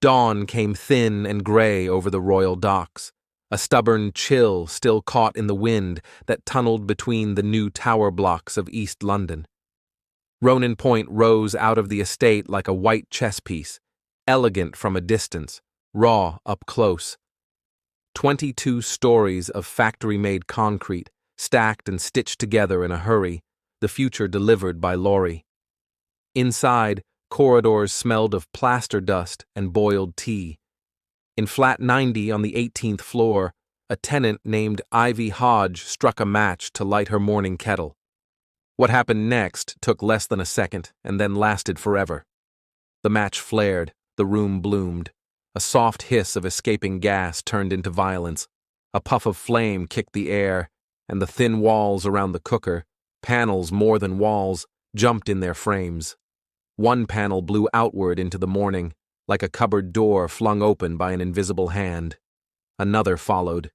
Dawn came thin and gray over the royal docks, a stubborn chill still caught in the wind that tunneled between the new tower blocks of East London. Ronan Point rose out of the estate like a white chess piece, elegant from a distance, raw up close. 22 stories of factory-made concrete, stacked and stitched together in a hurry, the future delivered by lorry. Inside, corridors smelled of plaster dust and boiled tea. In flat 90 on the 18th floor, a tenant named Ivy Hodge struck a match to light her morning kettle. What happened next took less than a second and then lasted forever. The match flared, the room bloomed. A soft hiss of escaping gas turned into violence. A puff of flame kicked the air, and the thin walls around the cooker, panels more than walls, jumped in their frames. One panel blew outward into the morning, like a cupboard door flung open by an invisible hand. Another followed.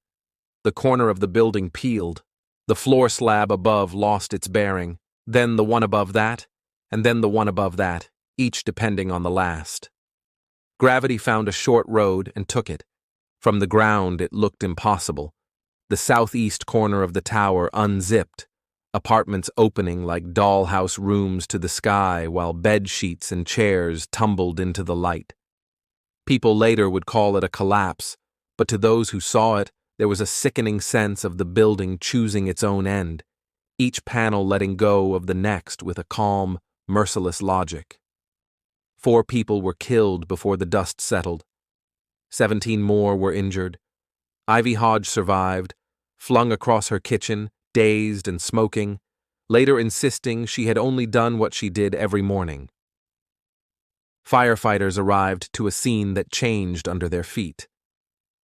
The corner of the building peeled. The floor slab above lost its bearing, then the one above that, and then the one above that, each depending on the last. Gravity found a short road and took it. From the ground it looked impossible. The southeast corner of the tower unzipped, apartments opening like dollhouse rooms to the sky while bed sheets and chairs tumbled into the light. People later would call it a collapse, but to those who saw it, there was a sickening sense of the building choosing its own end, each panel letting go of the next with a calm, merciless logic. 4 people were killed before the dust settled. 17 more were injured. Ivy Hodge survived, flung across her kitchen, dazed and smoking, later insisting she had only done what she did every morning. Firefighters arrived to a scene that changed under their feet.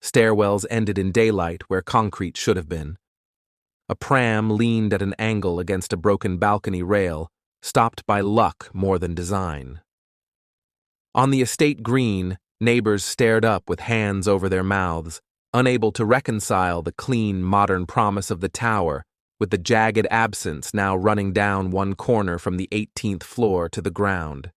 Stairwells ended in daylight where concrete should have been. A pram leaned at an angle against a broken balcony rail, stopped by luck more than design. On the estate green, neighbors stared up with hands over their mouths, unable to reconcile the clean, modern promise of the tower with the jagged absence now running down one corner from the 18th floor to the ground.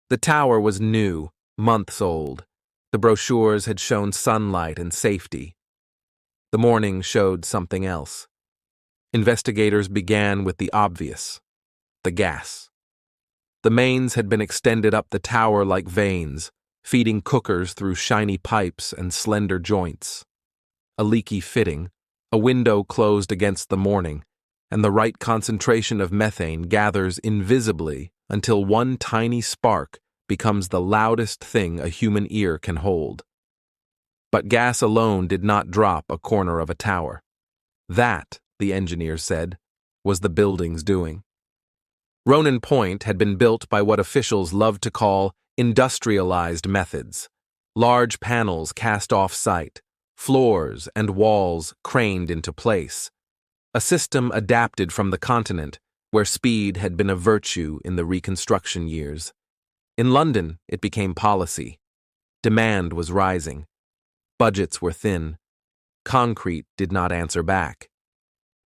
The tower was new, months old. The brochures had shown sunlight and safety. The morning showed something else. Investigators began with the obvious: the gas. The mains had been extended up the tower like veins, feeding cookers through shiny pipes and slender joints. A leaky fitting, a window closed against the morning, and the right concentration of methane gathers invisibly until one tiny spark becomes the loudest thing a human ear can hold. But gas alone did not drop a corner of a tower. That, the engineers said, was the building's doing. Ronan Point had been built by what officials loved to call industrialized methods. Large panels cast off-site, floors and walls craned into place. A system adapted from the continent, where speed had been a virtue in the Reconstruction years. In London, it became policy. Demand was rising. Budgets were thin. Concrete did not answer back.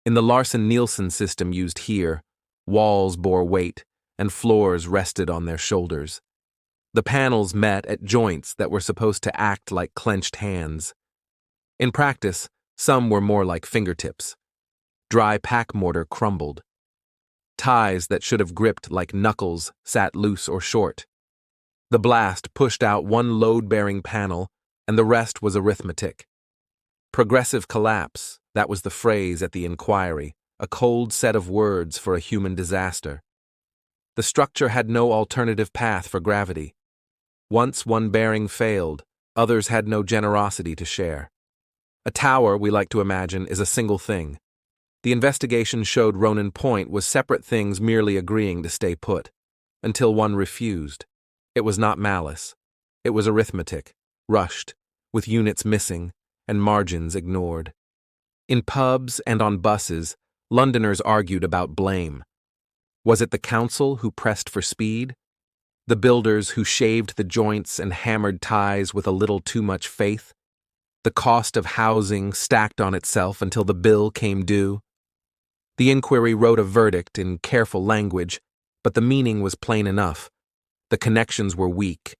In the Larson-Nielsen system used here, walls bore weight, and floors rested on their shoulders. The panels met at joints that were supposed to act like clenched hands. In practice, some were more like fingertips. Dry pack mortar crumbled. Ties that should have gripped like knuckles sat loose or short. The blast pushed out one load-bearing panel, and the rest was arithmetic. Progressive collapse, that was the phrase at the inquiry, a cold set of words for a human disaster. The structure had no alternative path for gravity. Once one bearing failed, others had no generosity to share. A tower, we like to imagine, is a single thing. The investigation showed Ronan Point was separate things merely agreeing to stay put, until one refused. It was not malice. It was arithmetic, rushed, with units missing and margins ignored. In pubs and on buses, Londoners argued about blame. Was it the council who pressed for speed? The builders who shaved the joints and hammered ties with a little too much faith? The cost of housing stacked on itself until the bill came due? The inquiry wrote a verdict in careful language, but the meaning was plain enough. The connections were weak.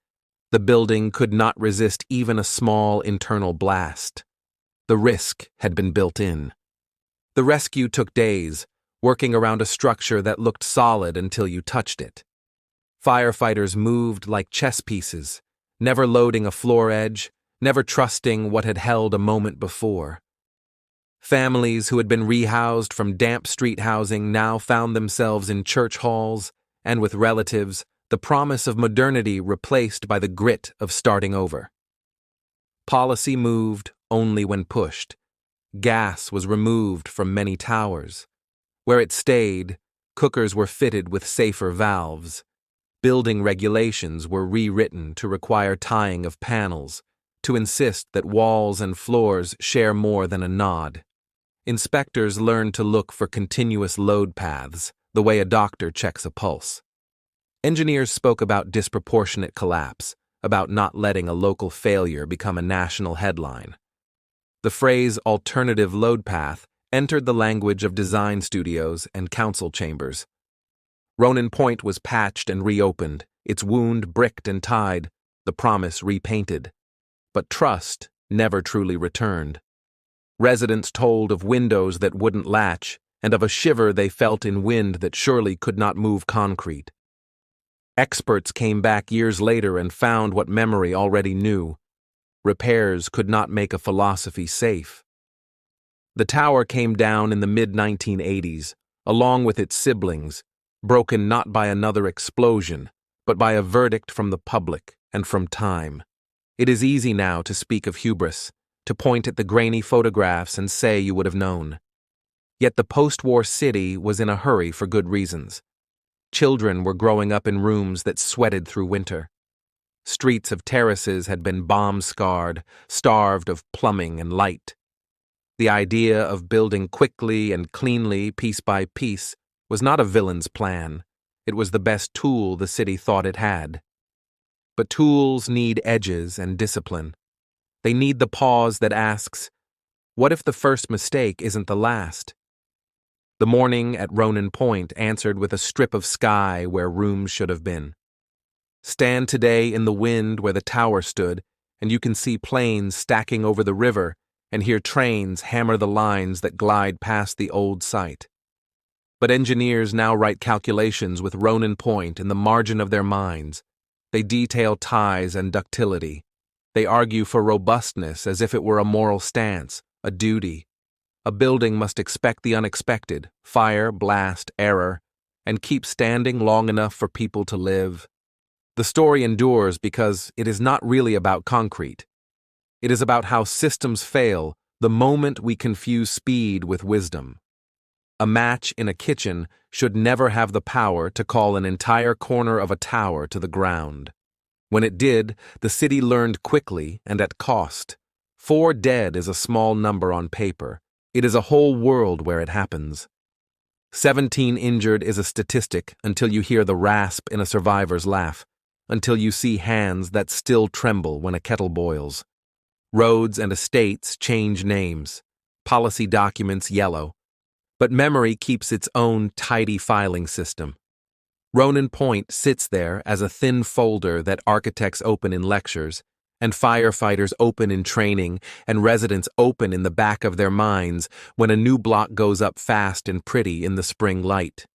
The building could not resist even a small internal blast. The risk had been built in. The rescue took days, working around a structure that looked solid until you touched it. Firefighters moved like chess pieces, never loading a floor edge, never trusting what had held a moment before. Families who had been rehoused from damp street housing now found themselves in church halls, and with relatives, the promise of modernity replaced by the grit of starting over. Policy moved only when pushed. Gas was removed from many towers. Where it stayed, cookers were fitted with safer valves. Building regulations were rewritten to require tying of panels, to insist that walls and floors share more than a nod. Inspectors learned to look for continuous load paths, the way a doctor checks a pulse. Engineers spoke about disproportionate collapse, about not letting a local failure become a national headline. The phrase alternative load path entered the language of design studios and council chambers. Ronan Point was patched and reopened, its wound bricked and tied, the promise repainted. But trust never truly returned. Residents told of windows that wouldn't latch, and of a shiver they felt in wind that surely could not move concrete. Experts came back years later and found what memory already knew. Repairs could not make a philosophy safe. The tower came down in the mid-1980s, along with its siblings, broken not by another explosion, but by a verdict from the public and from time. It is easy now to speak of hubris, to point at the grainy photographs and say you would have known. Yet the post-war city was in a hurry for good reasons. Children were growing up in rooms that sweated through winter. Streets of terraces had been bomb-scarred, starved of plumbing and light. The idea of building quickly and cleanly, piece by piece, was not a villain's plan. It was the best tool the city thought it had. But tools need edges and discipline. They need the pause that asks, what if the first mistake isn't the last? The morning at Ronan Point answered with a strip of sky where rooms should have been. Stand today in the wind where the tower stood, and you can see planes stacking over the river and hear trains hammer the lines that glide past the old site. But engineers now write calculations with Ronan Point in the margin of their minds. They detail ties and ductility. They argue for robustness as if it were a moral stance, a duty. A building must expect the unexpected, fire, blast, error, and keep standing long enough for people to live. The story endures because it is not really about concrete. It is about how systems fail the moment we confuse speed with wisdom. A match in a kitchen should never have the power to call an entire corner of a tower to the ground. When it did, the city learned quickly and at cost. 4 dead is a small number on paper. It is a whole world where it happens. 17 injured is a statistic until you hear the rasp in a survivor's laugh, until you see hands that still tremble when a kettle boils. Roads and estates change names, policy documents yellow, but memory keeps its own tidy filing system. Ronan Point sits there as a thin folder that architects open in lectures, and firefighters open in training, and residents open in the back of their minds when a new block goes up fast and pretty in the spring light.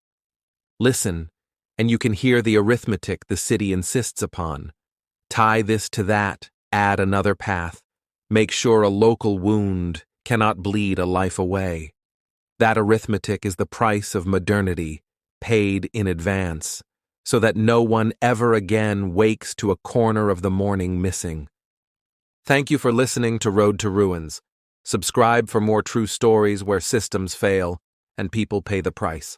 Listen, and you can hear the arithmetic the city insists upon. Tie this to that, add another path. Make sure a local wound cannot bleed a life away. That arithmetic is the price of modernity, paid in advance, so that no one ever again wakes to a corner of the morning missing. Thank you for listening to Road to Ruins. Subscribe for more true stories where systems fail and people pay the price.